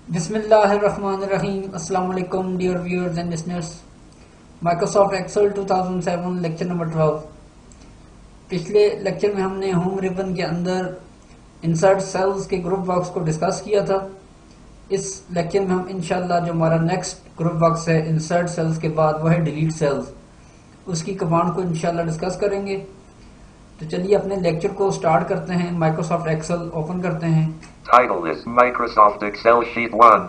बिस्मिल्लाहिर्रहमानिर्रहीम। अस्सलाम वालेकुम dear viewers and listeners. Microsoft Excel 2007 lecture number 12। पिछले लेक्चर में हमने होम रिबन के अंदर इंसर्ट सेल्स के ग्रुप बॉक्स को डिस्कस किया था। इस लेक्चर में हम इंशाल्लाह जो हमारा नेक्स्ट ग्रुप बॉक्स है इंसर्ट सेल्स के बाद वो है डिलीट सेल्स, उसकी कमांड को इंशाल्लाह डिस्कस करेंगे। तो चलिए अपने लेक्चर को स्टार्ट करते हैं। माइक्रोसॉफ्ट एक्सेल ओपन करते हैं। Title is Microsoft Excel Sheet 1.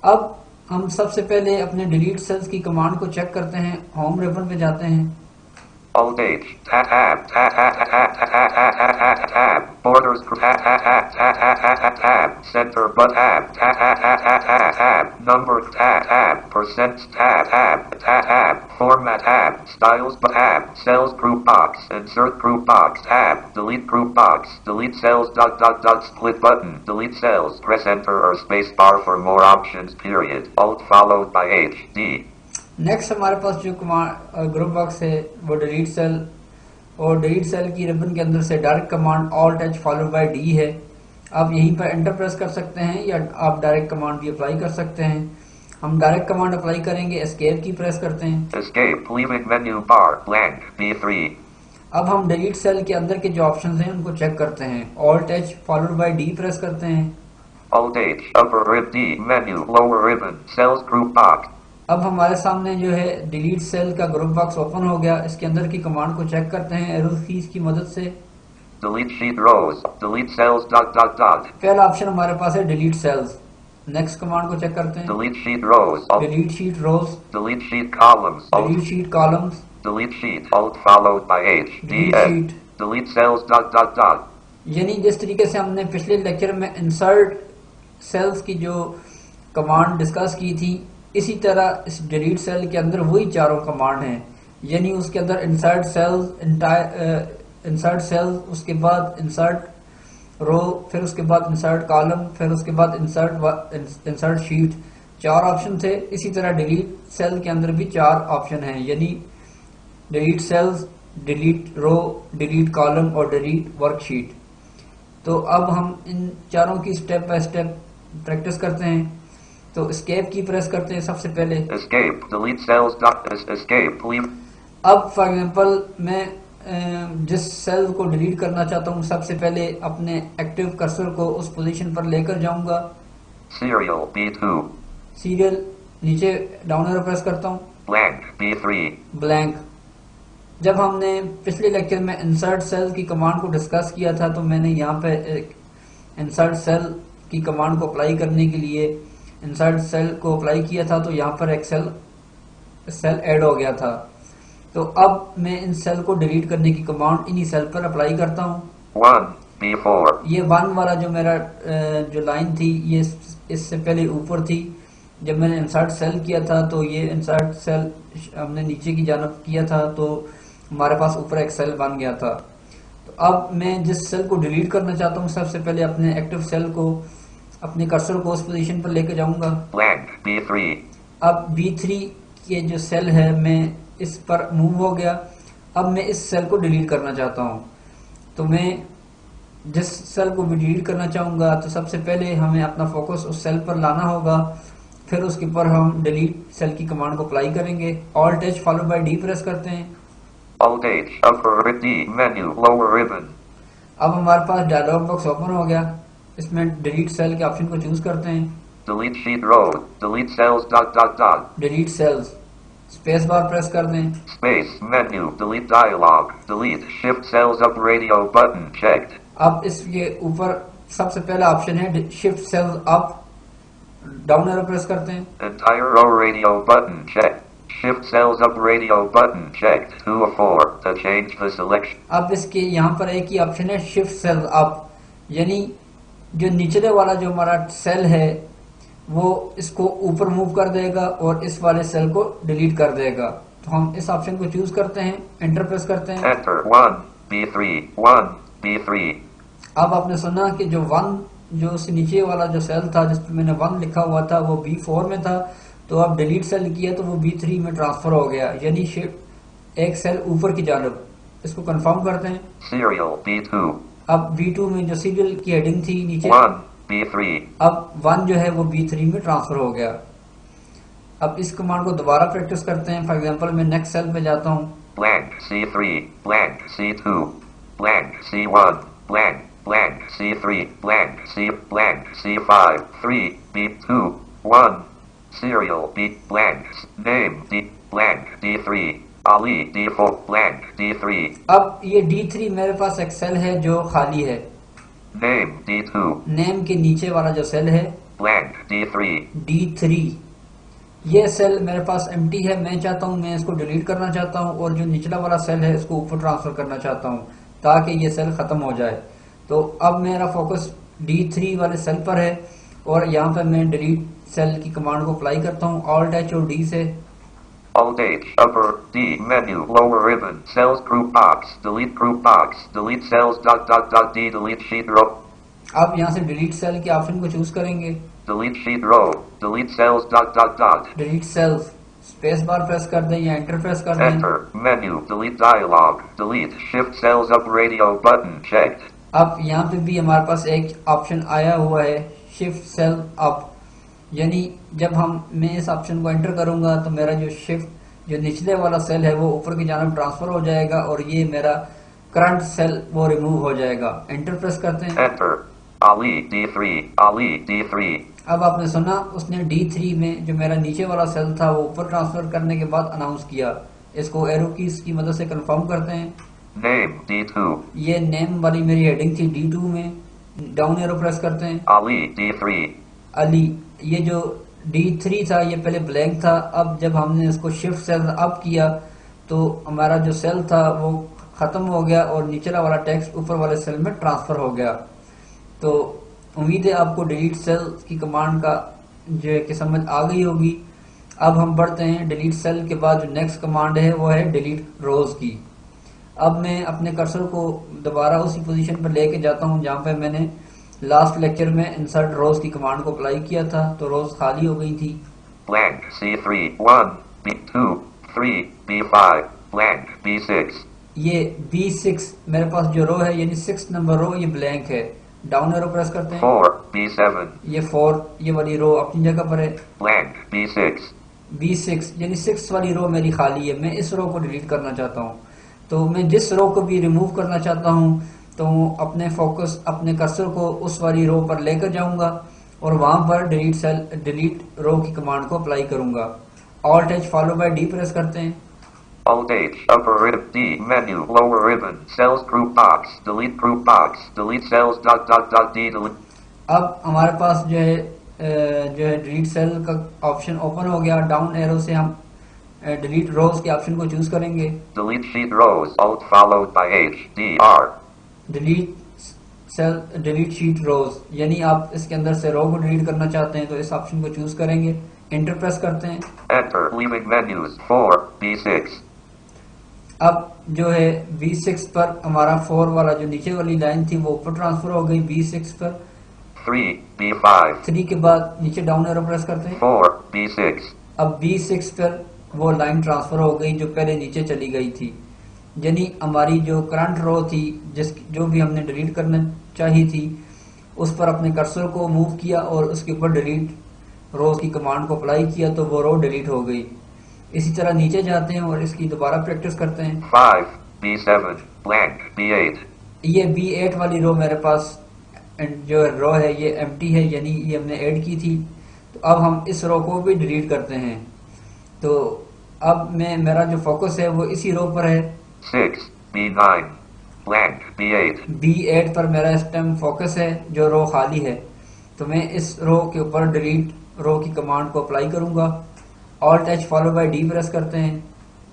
अब हम सबसे पहले अपने डिलीट सेल्स की कमांड को चेक करते हैं। होम रिबन पे जाते हैं। Alt H. Tab. Borders. Tab. Center. But tab. Number. Tab. Percent. Tab. Format. Tab. Styles. Tab. Cells group box. Insert group box. Tab. Delete group box. Delete cells. Split button. Delete cells. Press Enter or space bar for more options. Period. Alt followed by H. D. Next हमारे पास जो command group box है वो delete cell, और delete cell की ribbon के अंदर से direct command alt H followed by D है। आप यहीं पर एंटर प्रेस कर सकते हैं या आप डायरेक्ट कमांड भी अप्लाई कर सकते हैं। हम डायरेक्ट कमांड अप्लाई करेंगे। एस्केप की प्रेस करते हैं। Escape. Leaving menu bar. Blank. B3. अब हम डिलीट सेल के अंदर के जो ऑप्शंस हैं उनको चेक करते हैं। Alt H followed by D press करते हैं। Alt H. Upper rib D. Menu. Lower ribbon. Cells group box. अब हमारे सामने जो है डिलीट सेल का ग्रुप बॉक्स ओपन हो गया। इसके अंदर की कमांड को चेक करते हैं एरो कीज की मदद से। Delete sheet rows. Delete cells. पहला ऑप्शन हमारे पास है डिलीट सेल्स। नेक्स्ट कमांड को चेक करते हैं। Delete sheet rows. Delete sheet rows, Delete sheet columns. Delete sheet columns, Delete sheet. Alt followed by H. D. Delete F. Sheet. Delete cells. यानी जिस तरीके से हमने पिछले लेक्चर में इंसर्ट सेल्स की जो कमांड डिस्कस की थी, इसी तरह इस डिलीट सेल के अंदर वही चारों कमांड हैं। यानी उसके अंदर इंसर्ट सेल्स, उसके बाद इंसर्ट रो, फिर उसके बाद इंसर्ट कॉलम, फिर उसके बाद इंसर्ट शीट, चार ऑप्शन थे। इसी तरह डिलीट सेल के अंदर भी चार ऑप्शन हैं, यानी डिलीट सेल्स, डिलीट रो, डिलीट कॉलम और डिलीट वर्कशीट। तो अब हम इन चारों की स्टेप बाय स्टेप प्रैक्टिस करते हैं। तो एस्केप की प्रेस करते हैं सबसे पहले। Escape. Delete cells. Escape. Leave. अब फॉर एग्जांपल मैं जिस सेल को डिलीट करना चाहता हूँ, सबसे पहले अपने एक्टिव कर्सर को उस पोजीशन पर लेकर जाऊंगा। Serial. B2. सीरियल नीचे डाउन एरो प्रेस करता हूँ। Blank. B3. ब्लैंक। जब हमने पिछले लेक्चर में इंसर्ट सेल की कमांड को डिस्कस किया था, तो मैंने यहाँ पे इंसर्ट सेल की कमांड को अप्लाई करने के लिए इंसर्ट सेल को अप्लाई किया था, तो यहाँ पर एक सेल ऐड हो गया था। तो अब मैं इन सेल को डिलीट करने की कमांड इन्हीं सेल पर अप्लाई करता हूँ। 1. B4. ये 1 वाला जो मेरा जो लाइन थी, ये इससे पहले ऊपर थी। जब मैंने इंसर्ट सेल किया था तो ये इंसर्ट सेल हमने नीचे की जानब किया था, तो हमारे पास ऊपर एक सेल बन गया था। तो अब मैं जिस सेल को डिलीट करना चाहता हूँ, सबसे पहले अपने एक्टिव सेल को, अपने कर्सर को उस पोजीशन पर लेकर जाऊंगा। Blank. B3. अब B3 के जो सेल है, मैं इस पर मूव हो गया। अब मैं इस सेल को डिलीट करना चाहता हूँ। तो मैं जिस सेल को भी डिलीट करना चाहूंगा, तो सबसे पहले हमें अपना फोकस उस सेल पर लाना होगा। फिर उसके ऊपर हम डिलीट सेल की कमांड को अप्लाई करेंगे। Alt H followed by D press करते हैं। Alt H. Upper rib D. Menu. Lower ribbon. अब हमारे पास डायलॉग बॉक्स ओपन हो गया। इसमें डिलीट सेल के ऑप्शन को चूज करते हैं। Delete sheet row. Delete cells. Delete cells, space bar press कर दें। Space. Menu. Delete dialog. Delete. Shift cells up radio button checked. अब इसके ऊपर सबसे पहला ऑप्शन है shift cells up, down arrow press करते हैं। Entire row radio button checked. Shift cells up radio button checked. 2 of 4. To change the selection. अब इसके यहाँ पर एक ही ऑप्शन है शिफ्ट सेल्स अप, यानी जो निचले वाला जो हमारा सेल है वो इसको ऊपर मूव कर देगा और इस वाले सेल को डिलीट कर देगा। तो हम इस ऑप्शन को चूज करते हैं, एंटर प्रेस करते हैं। Enter. 1. B3. 1. B3. अब आपने सुना कि जो 1, जो उस नीचे वाला जो सेल था जिस पर मैंने 1 लिखा हुआ था, वो B4 में था। तो अब डिलीट सेल किया तो वो B3 में ट्रांसफर हो गया, यानी शिफ्ट एक सेल ऊपर की जानब। इसको कंफर्म करते हैं। Serial. B2. अब B2 में जो सीरियल की हेडिंग थी नीचे, 1. B3. अब 1 जो है वो B3 में ट्रांसफर हो गया। अब इस कमांड को दोबारा प्रैक्टिस करते हैं। फॉर एग्जांपल मैं नेक्स्ट सेल पे जाता हूँ। Blank C3, blank C2, blank C1, blank C3, blank C5, 3, B2, 1, serial B, blank, name D, blank D3, Ali D4, blank D3, अब ये D3 मेरे पास एक सेल है जो खाली है। name D2, नेम के नीचे वाला जो सेल है blank D3, D3, ये सेल मेरे पास एम्प्टी है। मैं चाहता हूँ, मैं इसको डिलीट करना चाहता हूँ और जो निचला वाला सेल है इसको ऊपर ट्रांसफर करना चाहता हूँ ताकि ये सेल खत्म हो जाए। तो अब मेरा फोकस D3 वाले सेल पर है और यहाँ पे मैं डिलीट सेल की कमांड को अप्लाई करता हूँ Alt H और D से। Alt H, upper D, menu, lower ribbon, cells group box, delete cells D, delete sheet row, अब यहाँ से डिलीट सेल के ऑप्शन को चूज करेंगे। delete sheet row, delete cells delete cells, space bar press कर दें या एंटर प्रेस कर दें। enter, menu, delete dialog, delete, shift cells up radio button checked, अब यहाँ पे भी हमारे पास एक ऑप्शन आया हुआ है शिफ्ट सेल अप, यानी जब मैं इस ऑप्शन को एंटर करूंगा तो मेरा जो निचले वाला सेल है वो ऊपर की जानब ट्रांसफर हो जाएगा और ये मेरा करंट सेल वो रिमूव हो जाएगा। एंटर प्रेस करते हैं। enter, Ali D3, अब आपने सुना उसने D3 में जो मेरा नीचे वाला सेल था वो ऊपर ट्रांसफर करने के बाद अनाउंस किया। इसको एरो कीज की मदद से कंफर्म करते हैं। name D2, ये नेम वाली मेरी हेडिंग थी D2 में। डाउन एरो प्रेस करते हैं। Ali D3, अली, ये जो D3 था ये पहले ब्लैंक था। अब जब हमने इसको शिफ्ट सेल अप किया तो हमारा जो सेल था वो खत्म हो गया और नीचला वाला टेक्स्ट ऊपर वाले सेल में ट्रांसफर हो गया। तो उम्मीद है आपको डिलीट सेल की कमांड का जो है कि समझ आ गई होगी। अब हम बढ़ते हैं डिलीट सेल के बाद जो नेक्स्ट कमांड है वो है डिलीट रोज की। अब मैं अपने कर्सर को दोबारा उसी पोजीशन पर लेके जाता हूँ जहाँ पे मैंने लास्ट लेक्चर में इंसर्ट रोज की कमांड को अप्लाई किया था। तो रोज खाली हो गई थी। blank C3, 1, B2, 3, B5, blank B6, ये B6 मेरे पास जो रो है यानी 6 नंबर रो ये ब्लैंक है। डाउन एरो प्रेस करते हैं। 4, B7, ये 4 ये वाली रो अपनी जगह पर है। blank B6, B6 यानी 6 वाली रो मेरी खाली है। मैं इस रो को डिलीट करना चाहता हूँ। तो मैं जिस रो को भी रिमूव करना चाहता हूँ तो अपने फोकस अपने कर्सर को उस वाली रो पर लेकर जाऊंगा और वहां पर डिलीट रो की कमांड को अप्लाई करूंगा। Alt H follow by D press करते हैं। Alt H, upper ribbon D, menu, lower ribbon, cells group box, delete cells D, delete. अब हमारे पास जो है डिलीट सेल का ऑप्शन ओपन हो गया। डाउन एरो से हम डिलीट रोज के ऑप्शन को चूज करेंगे। Delete sheet rows, Alt followed by H, D, R. Delete sheet rows यानी आप इसके अंदर से रो को डिलीट करना चाहते हैं तो इस ऑप्शन को चूज करेंगे। एंटर प्रेस करते हैं। Enter, leaving menus, 4, B6, अब जो है B6 पर हमारा 4 वाला जो नीचे वाली लाइन थी वो ऊपर ट्रांसफर हो गई B6 पर। 3, B5, 3 के बाद नीचे डाउन एरो प्रेस करते हैं। 4, B6, अब B6 पर वो लाइन ट्रांसफर हो गई जो पहले नीचे चली गई थी, यानी हमारी जो करंट रो थी जो भी हमने डिलीट करना चाहिए थी उस पर अपने कर्सर को मूव किया और उसके ऊपर डिलीट रोज की कमांड को अप्लाई किया तो वो रो डिलीट हो गई। इसी तरह नीचे जाते हैं और इसकी दोबारा प्रैक्टिस करते हैं। 5, B7, blank B8, ये B8 वाली रो मेरे पास जो रो है ये एम्प्टी है यानी ये हमने ऐड की थी। तो अब हम इस रो को भी डिलीट करते हैं। तो अब मेरा जो फोकस है वो इसी रो पर है। 6, B9, blank B8, B8 पर मेरा इस टाइम फोकस है जो रो खाली है। तो मैं इस रो के ऊपर डिलीट रो की कमांड को अप्लाई करूंगा। Alt H follow by D press करते हैं।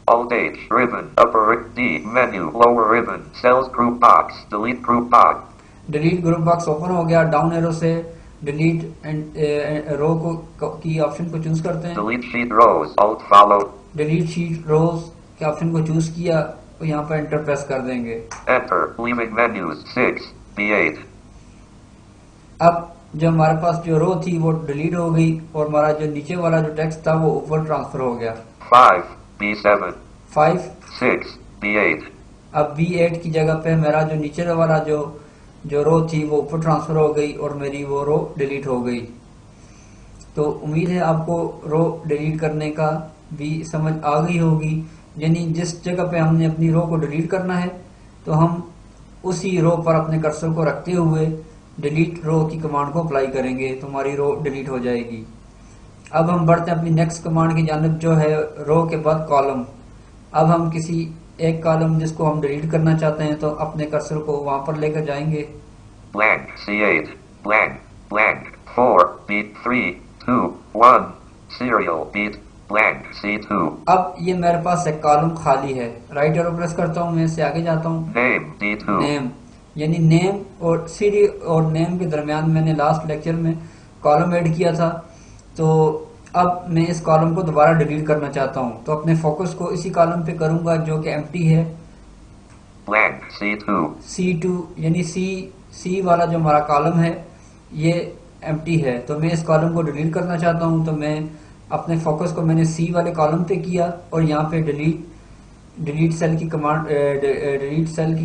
Alt H, ribbon, upper D, menu, lower ribbon, cells group box, delete group box, delete group box open हो गया। डाउन एरो से डिलीट रो की ऑप्शन को चूज करते हैं। delete sheet rows, Alt followed, delete sheet rows के option को choose किया तो यहाँ पर एंटर प्रेस कर देंगे। enter, leaving menus, 6, B8, अब जो हमारे पास जो रो थी वो डिलीट हो गई और हमारा जो नीचे वाला जो टेक्स्ट था वो ऊपर ट्रांसफर हो गया। 5, B7, 5 6, B8, अब B8 की जगह पे मेरा जो नीचे वाला जो जो रो थी वो ऊपर ट्रांसफर हो गई और मेरी वो रो डिलीट हो गई। तो उम्मीद है आपको रो डिलीट करने का भी समझ आ गई होगी। यानी जिस जगह पे हमने अपनी रो को डिलीट करना है तो हम उसी रो पर अपने कर्सर को रखते हुए डिलीट रो की कमांड को अप्लाई करेंगे तो हमारी रो डिलीट हो जाएगी। अब हम बढ़ते हैं अपनी नेक्स्ट कमांड की जानिब जो है रो के बाद कॉलम। अब हम किसी एक कॉलम जिसको हम डिलीट करना चाहते हैं तो अपने कर्सर को वहां पर लेकर जाएंगे। Blank C8 blank blank 4 beat 3 2 1 serial beat blank C2 अब ये मेरे पास एक कॉलम खाली है। राइट एरो प्रेस करता हूँ, मैं इससे आगे जाता हूँ। name D2 नेम, यानी नेम और सीडी और नेम के दरमियान मैंने लास्ट लेक्चर में कॉलम ऐड किया था। तो अब मैं इस कॉलम को दोबारा डिलीट करना चाहता हूँ तो अपने फोकस को इसी कॉलम पे करूंगा जो कि एम्प्टी है। blank C2 C2 यानी सी वाला जो हमारा कॉलम है ये एम्प्टी है तो मैं इस कॉलम को डिलीट करना चाहता हूँ। तो मैं अपने फोकस को मैंने सी वाले कॉलम पे किया और यहाँ पे डिलीट सेल की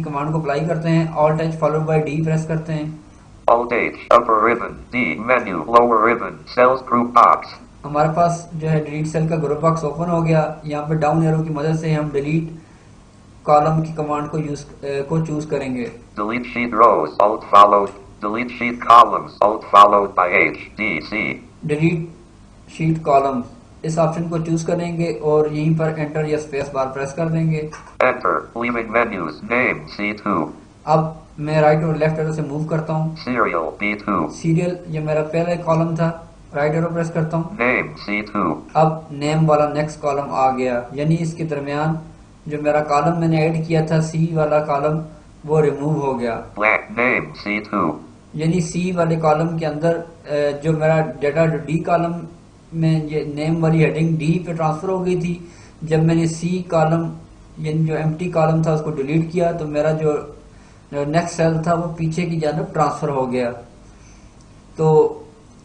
कमांड को अप्लाई करते हैं। Alt H followed by D press करते हैं। Alt H upper ribbon D menu lower ribbon cells group box हमारे पास जो है डिलीट सेल का ग्रुप बॉक्स ओपन हो गया। यहाँ पे डाउन एरो की मदद से हम डिलीट कॉलम की कमांड को चूज करेंगे। delete sheet rows Alt followed delete sheet columns Alt followed by H D C delete sheet column इस ऑप्शन को चूज करेंगे और यहीं पर एंटर या स्पेस बार प्रेस कर देंगे। enter leaving menus name C2 अब मैं राइट और लेफ्ट एरो से मूव करता हूँ। serial B2 सीरियल ये मेरा पहला कॉलम था, राइट एरो प्रेस करता हूँ। name C2 अब नेम वाला नेक्स्ट कॉलम आ गया, यानी इसके दरमियान जो मेरा कॉलम मैंने ऐड किया था सी वाला कॉलम वो रिमूव हो गया। blank name C2 यानी सी वाले कॉलम के अंदर जो मेरा डाटा डी कॉलम में ये नेम वाली हेडिंग डी पे ट्रांसफर हो गई थी। जब मैंने सी कॉलम यानी जो एम्प्टी कॉलम था उसको डिलीट किया तो मेरा जो नेक्स्ट सेल था वो पीछे की जानब ट्रांसफर हो गया। तो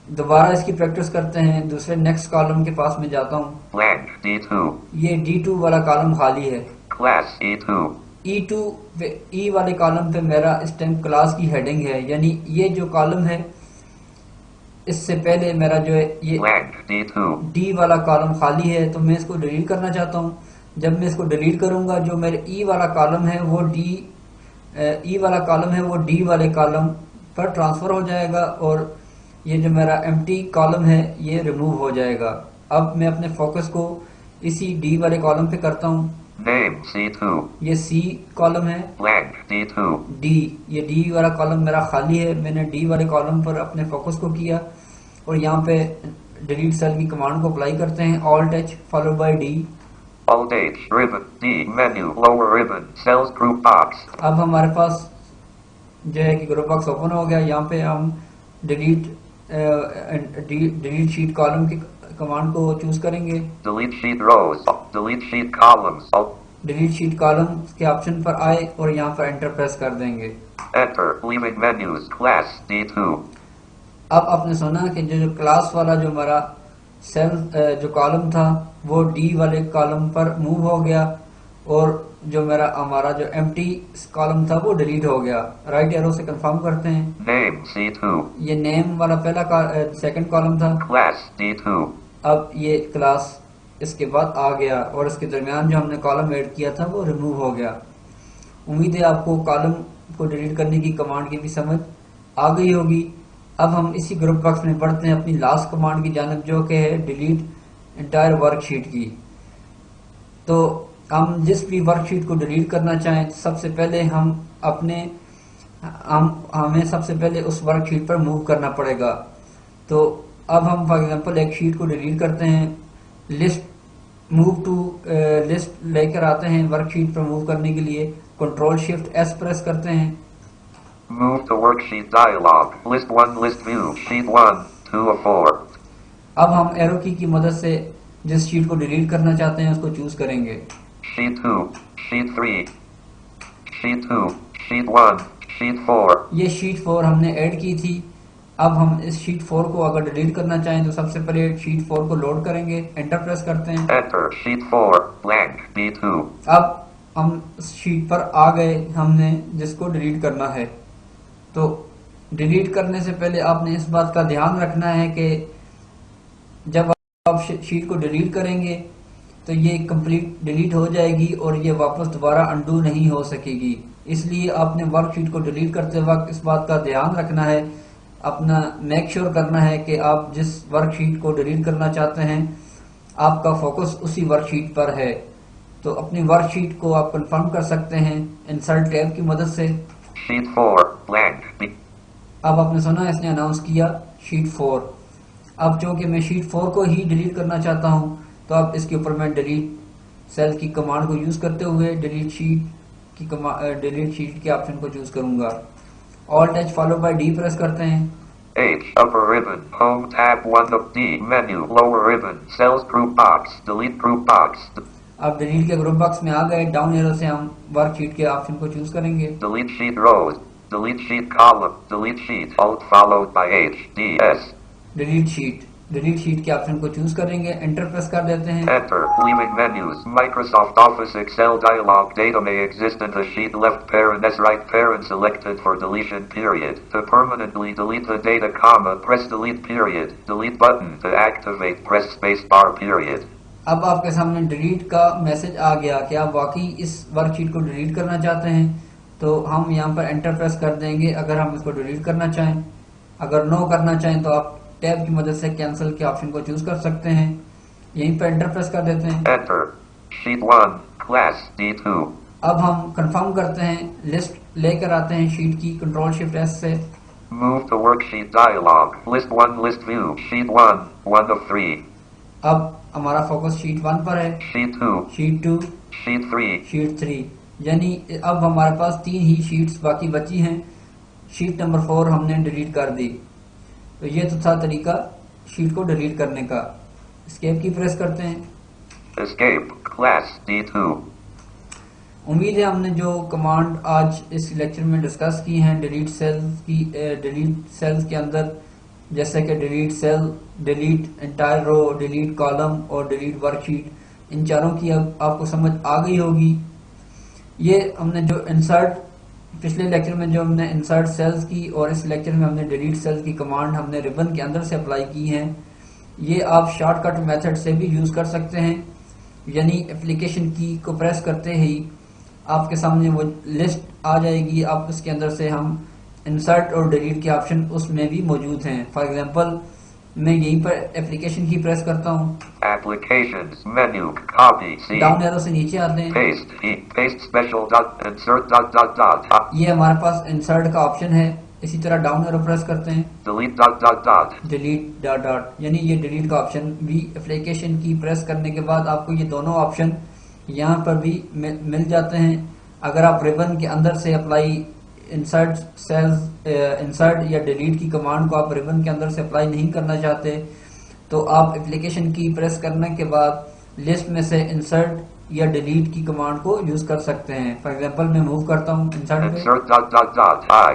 दोबारा इसकी प्रैक्टिस करते हैं। दूसरे नेक्स्ट कॉलम के पास में जाता हूँ। blank D2 ये D2 वाला कॉलम खाली है। class E2 E2 ई वाले कॉलम पे मेरा स्टेम क्लास की हेडिंग है, यानी ये जो कॉलम है इससे पहले मेरा जो है ये blank D2 डी वाला कॉलम खाली है तो मैं इसको डिलीट करना चाहता हूँ। जब मैं इसको डिलीट करूंगा जो मेरे ई वाला कॉलम है वो डी वाले कॉलम पर ट्रांसफर हो जाएगा और ये जो मेरा एम्प्टी कॉलम है ये रिमूव हो जाएगा। अब मैं अपने फोकस को इसी डी वाले कॉलम पे करता हूँ। name C2 ये सी कॉलम है। blank D2 डी, ये डी वाला कॉलम मेरा खाली है। मैंने डी वाले कॉलम पर अपने फोकस को किया और यहाँ पे डिलीट सेल की कमांड को अप्लाई करते हैं। Alt H followed by D. Alt H ribbon D menu lower ribbon cells group box अब हमारे पास जो है कि ग्रुप बॉक्स ओपन हो गया। यहाँ पे हम डिलीट शीट कॉलम की कमांड को चूज करेंगे। delete sheet rows delete sheet columns Alt delete sheet column के ऑप्शन पर आए और यहाँ पर एंटर प्रेस कर देंगे। enter leaving menus class D2 अब आपने सुना कि जो क्लास वाला जो हमारा सेल जो कॉलम था वो डी वाले कॉलम पर मूव हो गया और जो हमारा जो एम्प्टी कॉलम था वो डिलीट हो गया। राइट एरो से कंफर्म करते हैं। name C2 ये नेम वाला पहला सेकंड कॉलम था। class D2 अब ये क्लास इसके बाद आ गया और इसके दरमियान जो हमने कॉलम ऐड किया था वो रिमूव हो गया। उम्मीद है आपको कॉलम को डिलीट करने की कमांड की भी समझ आ गई होगी। अब हम इसी ग्रुप बॉक्स में बढ़ते हैं अपनी लास्ट कमांड की जानिब जो कि है डिलीट एंटायर वर्कशीट की। तो हम जिस भी वर्कशीट को डिलीट करना चाहें सबसे पहले हमें सबसे पहले उस वर्कशीट पर मूव करना पड़ेगा। तो अब हम फॉर एग्जांपल एक शीट को डिलीट करते हैं। लिस्ट लेकर आते हैं वर्कशीट पर मूव करने के लिए कंट्रोल शिफ्ट एस प्रेस करते हैं। move to worksheet dialog list 1 list view sheet 1 2 of 4 अब हम एरो की मदद से जिस शीट को डिलीट करना चाहते हैं उसको चूज करेंगे। sheet 2 sheet 3 sheet 2 sheet 1 sheet 4 ये शीट 4 हमने ऐड की थी। अब हम इस शीट 4 को अगर डिलीट करना चाहें तो सबसे पहले शीट 4 को लोड करेंगे। एंटर प्रेस करते हैं। enter sheet 4 blank B2 अब हम शीट पर आ गए हमने जिसको डिलीट करना है। तो डिलीट करने से पहले आपने इस बात का ध्यान रखना है कि जब आप शीट को डिलीट करेंगे तो ये कंप्लीट डिलीट हो जाएगी और ये वापस दोबारा अंडू नहीं हो सकेगी। इसलिए आपने वर्कशीट को डिलीट करते वक्त इस बात का ध्यान रखना है, अपना मेक श्योर करना है कि आप जिस वर्कशीट को डिलीट करना चाहते हैं आपका फोकस उसी वर्कशीट पर है। तो अपनी वर्कशीट को आप कंफर्म कर सकते हैं इंसर्ट टैब की मदद से। Sheet 4, blank. अब आपने सुना इसने अनाउंस किया शीट 4। अब चूंकि मैं शीट 4 को ही डिलीट करना चाहता हूं तो अब इसके ऊपर मैं डिलीट सेल की कमांड को यूज करते हुए डिलीट शीट के ऑप्शन को चूज करूंगा। Alt H follow by D press करते हैं। H, upper ribbon, home tab 1 of D, menu, lower ribbon, cells group box, delete group box, अब डिलीट के ग्रुप बॉक्स में आ गए। डाउन एरो से हम वर्कशीट के ऑप्शन को चूज करेंगे। delete sheet rows, delete sheet column, delete sheet, alt followed by H, D, S, delete sheet के ऑप्शन को चूज करेंगे। एंटर प्रेस कर देते हैं। enter, leaving menus, Microsoft Office Excel dialog, data may exist in the sheet left parent S right parent selected for deletion period. To permanently delete the data comma, press delete period, delete button, to activate press space bar period. अब आपके सामने delete का message आ गया कि आप वाकई इस worksheet को डिलीट करना चाहते हैं, तो हम यहाँ पर एंटर प्रेस कर देंगे अगर हम इसको डिलीट करना चाहें। अगर नो करना चाहें तो आप टैब की मदद से कैंसिल के ऑप्शन को चूज कर सकते हैं। यहीं पर एंटर प्रेस कर देते हैं। Enter, sheet 1, class D2. अब हम कंफर्म करते हैं, लिस्ट लेकर आते हैं शीट की कंट्रोल शिफ्ट एस से। Move to worksheet dialog, list 1, list view, sheet 1, 1 of 3, अब हमारा फोकस शीट 1 पर है, sheet 2, शीट 2, sheet 3, शीट 3, यानी अब हमारे पास 3 ही शीट्स बाकी बची हैं। शीट नंबर 4 हमने डिलीट कर दी। तो ये तो था तरीका शीट को डिलीट करने का। एस्केप की प्रेस करते हैं। escape, class D2. उम्मीद है हमने जो कमांड आज इस लेक्चर में डिस्कस की हैं डिलीट सेल्स के अंदर, जैसे कि delete cell, delete entire row, delete column और डिलीट वर्कशीट, इन चारों की अब आपको समझ आ गई होगी। ये हमने जो इंसर्ट, पिछले लेक्चर में जो हमने इंसर्ट सेल्स की और इस लेक्चर में हमने डिलीट सेल्स की कमांड हमने रिबन के अंदर से अप्लाई की हैं। ये आप शॉर्टकट मेथड से भी यूज कर सकते हैं, यानी एप्लीकेशन की को प्रेस करते ही आपके सामने वो लिस्ट आ जाएगी। आप उसके अंदर से हम इंसर्ट और डिलीट के ऑप्शन उसमें भी मौजूद हैं। फॉर एग्जांपल मैं यहीं पर एप्लीकेशन की प्रेस करता हूँ। Applications, menu, copy, C, down arrow से नीचे आते हैं। paste, E, paste special dot, insert dot dot dot, ये हमारे पास इंसर्ट का ऑप्शन है। इसी तरह डाउन एरो प्रेस करते हैं। delete dot dot dot, delete dot dot, यानी ये डिलीट का ऑप्शन भी एप्लीकेशन की प्रेस करने के बाद आपको ये दोनों ऑप्शन यहाँ पर भी मिल जाते हैं। अगर आप रिबन के अंदर से अप्लाई इंसर्ट या डिलीट की कमांड को आप रिबन के अंदर से अप्लाई नहीं करना चाहते तो आप एप्लीकेशन की प्रेस करने के बाद लिस्ट में से इंसर्ट या डिलीट की कमांड को यूज कर सकते हैं। फॉर एग्जांपल मैं मूव करता हूँ इंसर्ट पे, insert dot dot dot, I,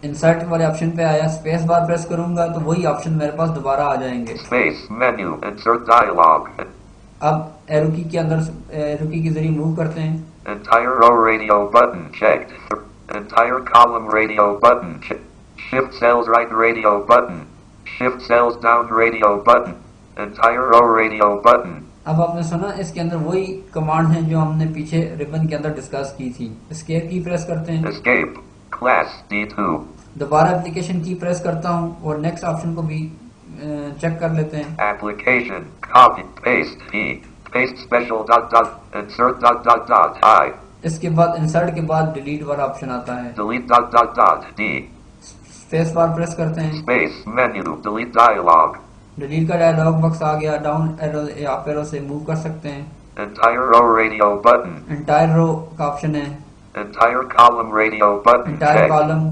insert वाले ऑप्शन पे आया, स्पेस बार प्रेस करूंगा तो वही ऑप्शन मेरे पास दोबारा आ जाएंगे। space, menu, insert dialog, अब एरो की के अंदर एरो की के जरिए मूव करते हैं। entire row radio button checked, entire column radio button checked, shift cells right radio button, shift cells down radio button, entire row radio button. अब आपने सुना इसके अंदर वही कमांड है जो हमने पीछे रिबन के अंदर डिस्कस की थी। एस्केप की प्रेस करते हैं। Escape, class D2. दोबारा एप्लीकेशन की प्रेस करता हूँ और नेक्स्ट ऑप्शन को भी चेक कर लेते हैं। Application, copy, paste, P, paste special dot dot, insert dot dot dot, I, इसके बाद इंसर्ट के बाद डिलीट वाला ऑप्शन आता है। delete dot dot dot, D, space bar press करते हैं। space, menu, delete dialog, delete का डायलॉग बॉक्स आ गया। डाउन एरो या अप एरो से मूव कर सकते हैं। entire row radio button, entire row का ऑप्शन है। entire column radio button entire checked, column,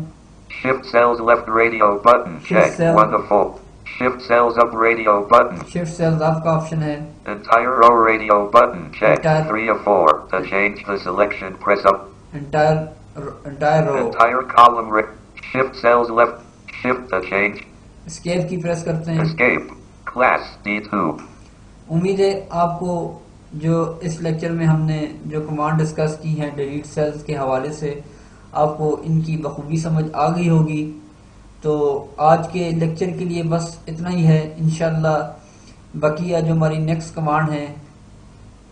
shift cells left radio button Shift checked, cell. wonderful, shift cells up radio button, shift cells up का option है। entire row radio button checked, Entire- 3 of 4, to change the selection press up, entire row, entire column shift cells left, shift to change, escape की press करते हैं। escape, class D2. उम्मीद है आपको जो इस लेक्चर में हमने जो कमांड डिस्कस की है डिलीट सेल्स के हवाले से आपको इनकी बखूबी समझ आ गई होगी। तो आज के लेक्चर के लिए बस इतना ही है। इंशाल्लाह बकिया जो हमारी नेक्स्ट कमांड है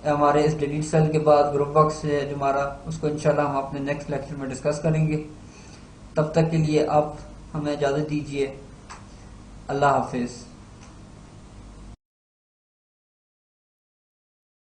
हमारे इस डिलीट सेल के बाद ग्रुप बॉक्स है जो हमारा, उसको इंशाल्लाह हम अपने नेक्स्ट लेक्चर में डिस्कस करेंगे। तब तक के लिए आप हमें इजाज़त दीजिए। अल्लाह हाफिज़।